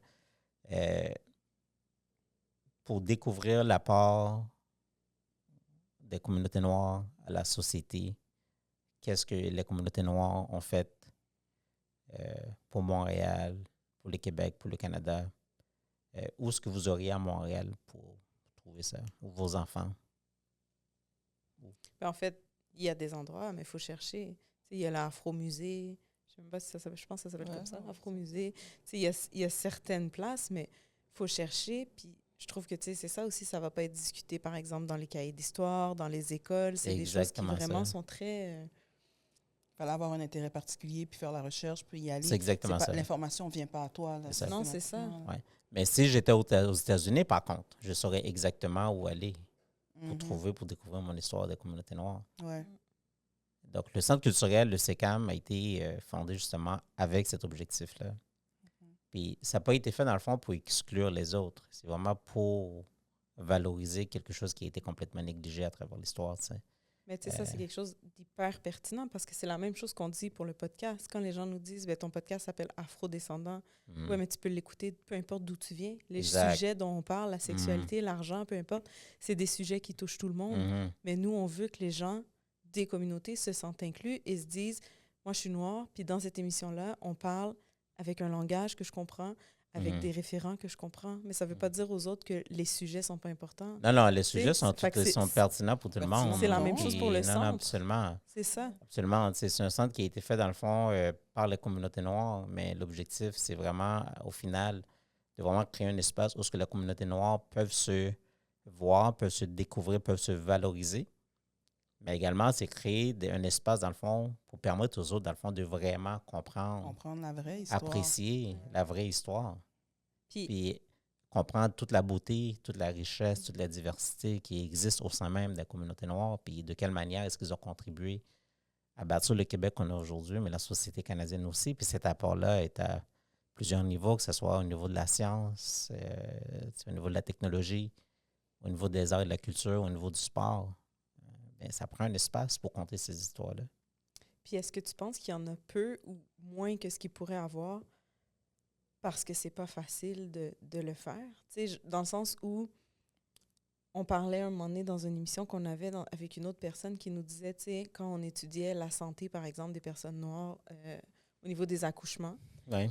pour découvrir l'apport des communautés noires à la société, qu'est-ce que les communautés noires ont fait pour Montréal, pour le Québec, pour le Canada? Où est-ce que vous auriez à Montréal pour trouver ça? Ou vos enfants? En fait, il y a des endroits, mais il faut chercher. Il y a l'Afro-musée. Je sais même pas si ça s'appelle, je pense que ça s'appelle comme ça, ouais, Afro-musée. Il y a certaines places, mais il faut chercher. Puis je trouve que c'est ça aussi, ça va pas être discuté, par exemple, dans les cahiers d'histoire, dans les écoles. C'est des choses qui exactement vraiment ça. sont très... Il fallait avoir un intérêt particulier, puis faire la recherche, puis y aller. C'est exactement ça. L'information ne vient pas à toi. Là, C'est ça. Non, c'est ça. systématiquement, là. Ouais. Mais si j'étais aux États-Unis, par contre, je saurais exactement où aller pour découvrir mon histoire des communautés noires. Ouais. Donc, le Centre culturel, le CECAM, a été fondé justement avec cet objectif-là. Puis, ça n'a pas été fait, dans le fond, pour exclure les autres. C'est vraiment pour valoriser quelque chose qui a été complètement négligé à travers l'histoire, tu sais. Mais tu sais, ça, c'est quelque chose d'hyper pertinent parce que c'est la même chose qu'on dit pour le podcast. Quand les gens nous disent, ton podcast s'appelle Afro-descendant, ouais, mais tu peux l'écouter peu importe d'où tu viens. Les sujets dont on parle, la sexualité, l'argent, peu importe, c'est des sujets qui touchent tout le monde. Mais nous, on veut que les gens des communautés se sentent inclus et se disent, moi, je suis noire, puis dans cette émission-là, on parle avec un langage que je comprends, avec des référents que je comprends. Mais ça ne veut pas dire aux autres que les sujets ne sont pas importants. Non, les sujets sont pertinents pour tout le monde. C'est la même chose pour le centre. Non, absolument. C'est ça. Absolument. C'est un centre qui a été fait, dans le fond, par les communautés noires, mais l'objectif, c'est vraiment, au final, de vraiment créer un espace où la communauté noire peuvent se voir, peuvent se découvrir, peuvent se valoriser. Mais également, c'est créer un espace, dans le fond, pour permettre aux autres, dans le fond, de vraiment comprendre la vraie histoire. Apprécier la vraie histoire. Puis comprendre toute la beauté, toute la richesse, toute la diversité qui existe au sein même de la communauté noire, puis de quelle manière est-ce qu'ils ont contribué à bâtir le Québec qu'on a aujourd'hui, mais la société canadienne aussi. Puis cet apport-là est à plusieurs niveaux, que ce soit au niveau de la science, au niveau de la technologie, au niveau des arts et de la culture, au niveau du sport. Bien, ça prend un espace pour compter ces histoires-là. Puis est-ce que tu penses qu'il y en a peu ou moins que ce qu'il pourrait avoir parce que c'est pas facile de le faire? Tu sais, dans le sens où on parlait un moment donné dans une émission qu'on avait avec une autre personne qui nous disait, tu sais, quand on étudiait la santé, par exemple, des personnes noires au niveau des accouchements,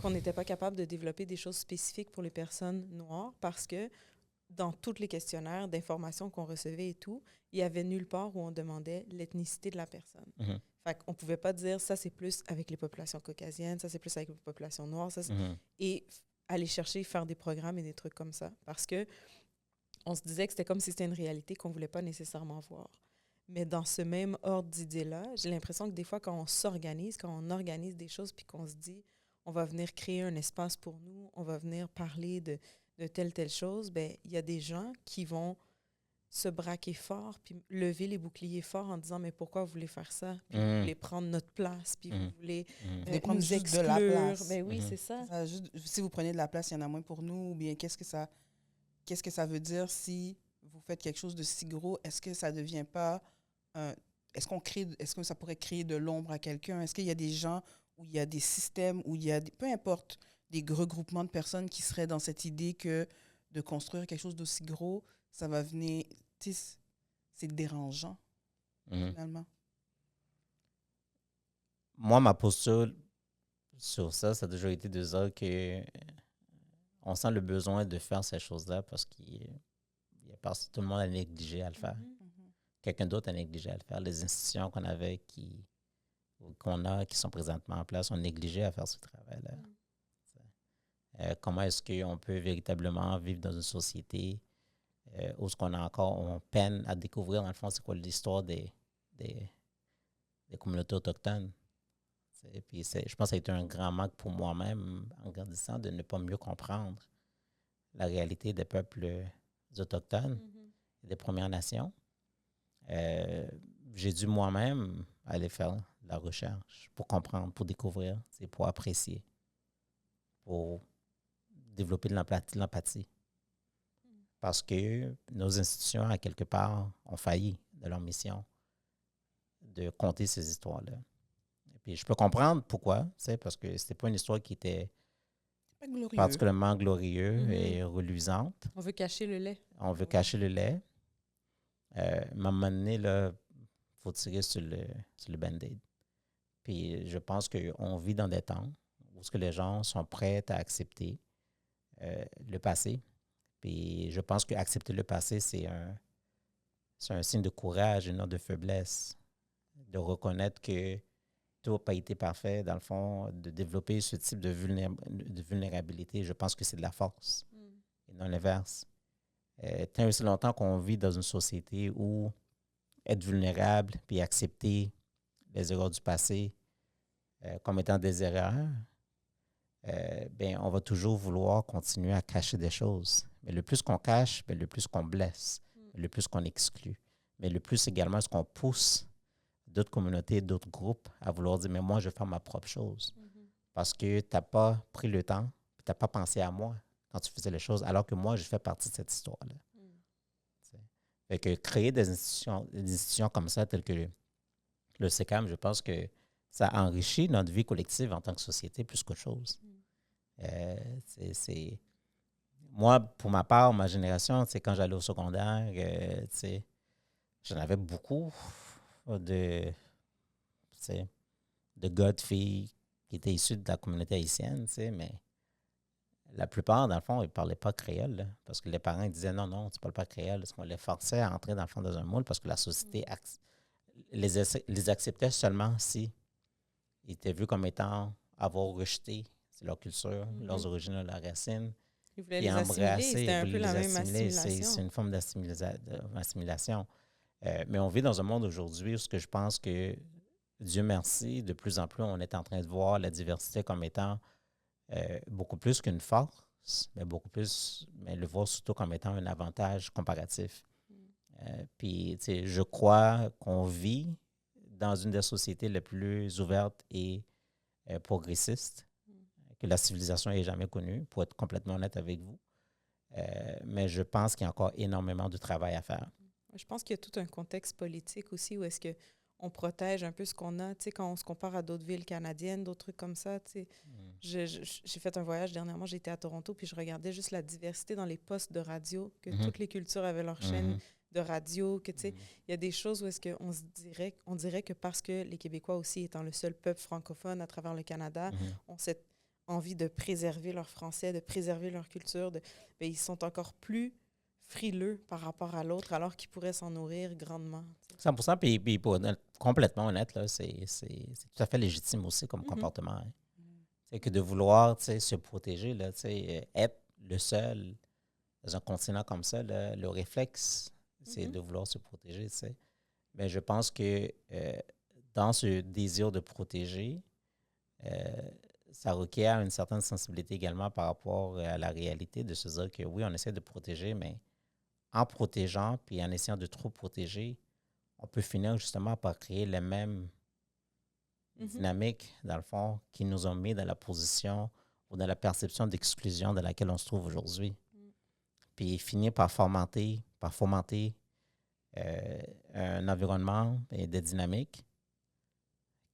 qu'on n'était pas capable de développer des choses spécifiques pour les personnes noires parce que dans tous les questionnaires d'informations qu'on recevait et tout, il y avait nulle part où on demandait l'ethnicité de la personne. Fait qu'on ne pouvait pas dire ça, c'est plus avec les populations caucasiennes, ça, c'est plus avec les populations noires, ça, et aller chercher, faire des programmes et des trucs comme ça. Parce que on se disait que c'était comme si c'était une réalité qu'on ne voulait pas nécessairement voir. Mais dans ce même ordre d'idée-là, j'ai l'impression que des fois, quand on s'organise, quand on organise des choses, puis qu'on se dit, on va venir créer un espace pour nous, on va venir parler de telle chose, bien, il y a des gens qui vont se braquer fort, puis lever les boucliers forts en disant, mais pourquoi vous voulez faire ça? Puis vous voulez prendre notre place, puis vous voulez prendre nous juste exclure. de la place. Ben oui, c'est ça. Si vous prenez de la place, il y en a moins pour nous, ou bien qu'est-ce que ça veut dire si vous faites quelque chose de si gros? Est-ce que ça devient pas... est-ce que ça pourrait créer de l'ombre à quelqu'un? Est-ce qu'il y a des gens où il y a des systèmes, où il y a, peu importe, des regroupements de personnes qui seraient dans cette idée que de construire quelque chose d'aussi gros, ça va venir... C'est dérangeant, finalement. Moi, ma posture sur ça a toujours été de dire que on sent le besoin de faire ces choses-là parce que tout le monde a négligé à le faire. Quelqu'un d'autre a négligé à le faire. Les institutions qu'on avait, qui sont présentement en place, ont négligé à faire ce travail-là. Comment est-ce qu'on peut véritablement vivre dans une société où on peine à découvrir, dans le fond, c'est quoi l'histoire des communautés autochtones. Puis je pense que ça a été un grand manque pour moi-même, en grandissant, de ne pas mieux comprendre la réalité des peuples autochtones et des Premières Nations. J'ai dû moi-même aller faire de la recherche pour comprendre, pour découvrir, pour apprécier, pour développer de l'empathie. Parce que nos institutions, à quelque part, ont failli de leur mission de conter ces histoires-là. Et puis, je peux comprendre pourquoi, parce que c'était pas une histoire qui était particulièrement glorieuse et reluisante. On veut cacher le lait. On veut cacher le lait. À un moment donné, il faut tirer sur le Band-Aid. Puis, je pense qu'on vit dans des temps où les gens sont prêts à accepter le passé. Puis je pense qu'accepter le passé, c'est un signe de courage et non de faiblesse. De reconnaître que tout n'a pas été parfait, dans le fond, de développer ce type de vulnérabilité, je pense que c'est de la force, et non l'inverse. Tant aussi longtemps qu'on vit dans une société où être vulnérable puis accepter les erreurs du passé comme étant des erreurs, ben, on va toujours vouloir continuer à cacher des choses. Mais le plus qu'on cache, ben, le plus qu'on blesse, le plus qu'on exclut. Mais le plus également, ce qu'on pousse d'autres communautés, d'autres groupes à vouloir dire, mais moi, je vais faire ma propre chose. Parce que tu n'as pas pris le temps, tu n'as pas pensé à moi quand tu faisais les choses, alors que moi, je fais partie de cette histoire-là. Fait que créer des institutions comme ça, telles que le SECAM, je pense que ça enrichit notre vie collective en tant que société plus qu'autre chose. Moi, pour ma part, ma génération, quand j'allais au secondaire, j'en avais beaucoup de gars, de filles qui étaient issus de la communauté haïtienne, mais la plupart, dans le fond, ils ne parlaient pas créole, là, parce que les parents ils disaient non, tu ne parles pas créole, parce qu'on les forçait à entrer dans le fond dans un moule, parce que la société les acceptait seulement si ils étaient vus comme étant avoir rejeté leur culture, leurs origines, leurs racines. Ils voulaient les assimiler, c'était un peu la même assimilation. C'est une forme d'assimilation. Mais on vit dans un monde aujourd'hui où je pense que, Dieu merci, de plus en plus, on est en train de voir la diversité comme étant beaucoup plus qu'une force, mais le voir surtout comme étant un avantage comparatif. Puis, je crois qu'on vit dans une des sociétés les plus ouvertes et progressistes que la civilisation ait jamais connue, pour être complètement honnête avec vous. Mais je pense qu'il y a encore énormément de travail à faire. Je pense qu'il y a tout un contexte politique aussi où est-ce qu'on protège un peu ce qu'on a, quand on se compare à d'autres villes canadiennes, d'autres trucs comme ça. J'ai fait un voyage dernièrement, j'étais à Toronto, puis je regardais juste la diversité dans les postes de radio, que toutes les cultures avaient leur chaîne de radio, que il y a des choses où est-ce qu'on dirait que parce que les Québécois aussi, étant le seul peuple francophone à travers le Canada, ont cette envie de préserver leur français, de préserver leur culture, ils sont encore plus frileux par rapport à l'autre, alors qu'ils pourraient s'en nourrir grandement. 100%, puis pour être complètement honnête, là, c'est tout à fait légitime aussi comme comportement. Hein. C'est que de vouloir se protéger, là, être le seul dans un continent comme ça, là, le réflexe, c'est de vouloir se protéger. Mais je pense que dans ce désir de protéger, ça requiert une certaine sensibilité également par rapport à la réalité, de se dire que oui, on essaie de protéger, mais en protégeant puis en essayant de trop protéger, on peut finir justement par créer les mêmes dynamiques, dans le fond, qui nous ont mis dans la position ou dans la perception d'exclusion dans laquelle on se trouve aujourd'hui. Puis finir par fomenter un environnement et des dynamiques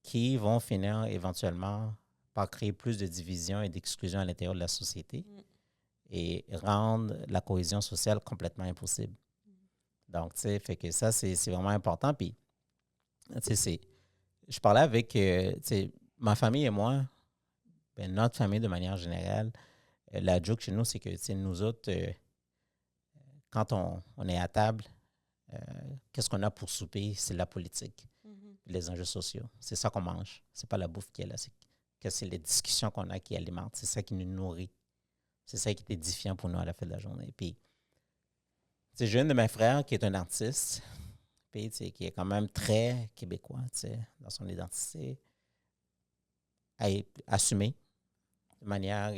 qui vont finir éventuellement par créer plus de division et d'exclusion à l'intérieur de la société et rendre la cohésion sociale complètement impossible. Donc, tu sais, fait que ça, c'est vraiment important. Puis, tu sais, je parlais avec, tu sais, ma famille et moi, notre famille de manière générale, la joke chez nous, c'est que, tu sais, nous autres, quand on est à table, qu'est-ce qu'on a pour souper? C'est la politique, les enjeux sociaux. C'est ça qu'on mange. C'est pas la bouffe qui est là. C'est les discussions qu'on a qui alimentent. C'est ça qui nous nourrit. C'est ça qui est édifiant pour nous à la fin de la journée. Puis, j'ai un de mes frères qui est un artiste, puis, qui est quand même très québécois dans son identité, assumé de manière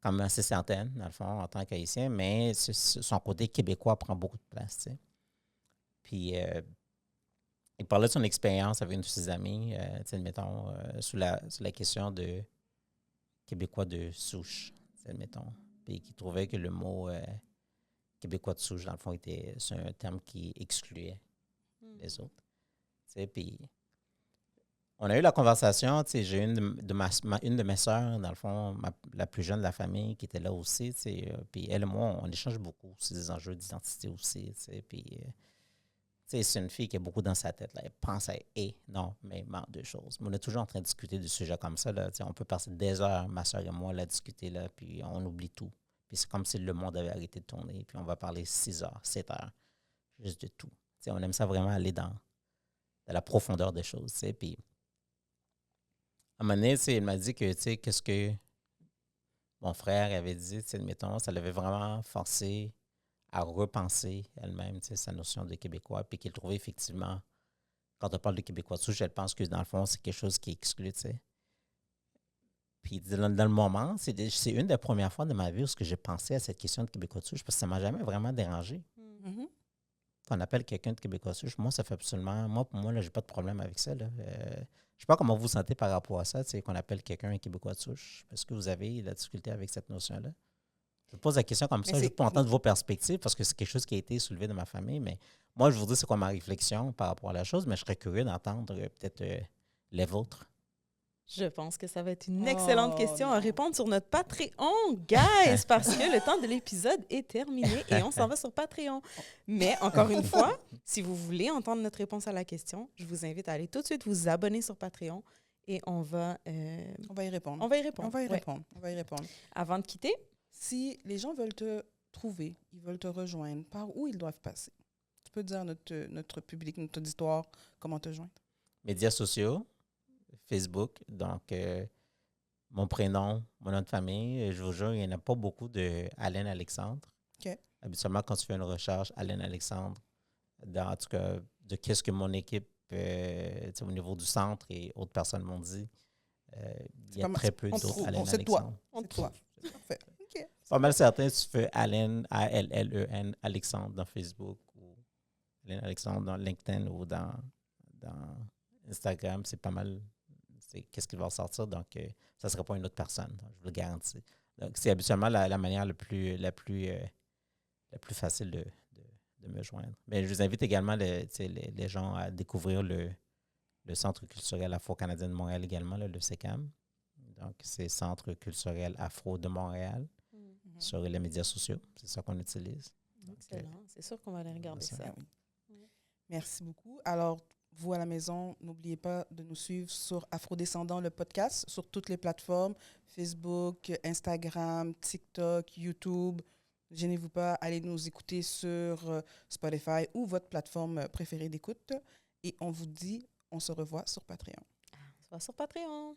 quand même assez certaine, dans le fond, en tant qu'haïtien, mais son côté québécois prend beaucoup de place. T'sais. Puis, il parlait de son expérience avec une de ses amies, admettons, sur la question de québécois de souche, admettons, puis qui trouvait que le mot québécois de souche, dans le fond, c'est un terme qui excluait les autres. Puis, on a eu la conversation, j'ai une de mes sœurs, dans le fond, la plus jeune de la famille, qui était là aussi, puis elle et moi, on échange beaucoup sur des enjeux d'identité aussi, puis c'est une fille qui a beaucoup dans sa tête, là. Elle pense à énormément de choses. Mais on est toujours en train de discuter de sujets comme ça, là, on peut passer des heures, ma soeur et moi, là, à discuter, là, puis on oublie tout. Puis c'est comme si le monde avait arrêté de tourner, puis on va parler 6 heures, 7 heures, juste de tout. On aime ça vraiment aller dans la profondeur des choses, puis un moment donné, tu sais, il m'a dit que, tu sais, qu'est-ce que mon frère avait dit, tu sais, admettons, ça l'avait vraiment forcé à repenser elle-même, tu sais, sa notion de Québécois, puis qu'il trouvait effectivement, quand on parle de Québécois de souche, elle pense que dans le fond, c'est quelque chose qui est exclu, tu sais. Puis dans le moment, c'est une des premières fois de ma vie où j'ai pensé à cette question de Québécois de souche, parce que ça ne m'a jamais vraiment dérangé. Mhm. Quand on appelle quelqu'un de Québécois de souche, moi, ça fait absolument... Moi, pour moi, là, j'ai pas de problème avec ça, là. Je sais pas comment vous vous sentez par rapport à ça, tu sais, qu'on appelle quelqu'un un Québécois de souche. Est-ce que vous avez de la difficulté avec cette notion-là? Je vous pose la question comme Mais ça, juste pour entendre vos perspectives, parce que c'est quelque chose qui a été soulevé dans ma famille, mais moi, je vous dis c'est quoi ma réflexion par rapport à la chose, mais je serais curieux d'entendre peut-être les vôtres. Je pense que ça va être une excellente question à non. répondre sur notre Patreon, guys, parce que le temps de l'épisode est terminé et on s'en va sur Patreon. Mais encore une fois, si vous voulez entendre notre réponse à la question, je vous invite à aller tout de suite vous abonner sur Patreon et on va y répondre. On va y répondre. On va y Ouais. répondre. On va y répondre. Avant de quitter, Si les gens veulent te trouver, ils veulent te rejoindre, par où ils doivent passer? Tu peux dire à notre public, notre auditoire, comment te joindre? Médias sociaux, Facebook, donc mon prénom, mon nom de famille, je vous jure, il n'y en a pas beaucoup de Alain Alexandre. OK. Habituellement, quand tu fais une recherche, Alain Alexandre, en tout cas, de qu'est-ce que mon équipe, tu sais, au niveau du centre et autres personnes m'ont dit, il y a très peu on te d'autres trouve, Alain c'est toi. Alexandre. C'est toi. C'est parfait. OK. Pas mal certain, tu fais Alain, A-L-L-E-N, Alexandre dans Facebook ou Alain Alexandre dans LinkedIn ou dans Instagram, c'est pas mal. C'est qu'est-ce qui va ressortir, donc ça ne sera pas une autre personne, donc, je vous le garantis. Donc, c'est habituellement la manière la plus facile de me joindre. Mais je vous invite également les gens à découvrir le Centre culturel afro-canadien de Montréal également, là, le CECAM. Donc, c'est Centre culturel afro de Montréal sur les médias sociaux. C'est ça qu'on utilise. Donc, excellent. C'est sûr qu'on va aller regarder ça. Ah oui. Merci beaucoup. Alors, vous à la maison, n'oubliez pas de nous suivre sur Afrodescendant, le podcast, sur toutes les plateformes, Facebook, Instagram, TikTok, YouTube. Gênez-vous pas, allez nous écouter sur Spotify ou votre plateforme préférée d'écoute. Et on vous dit, on se revoit sur Patreon. On se voit sur Patreon.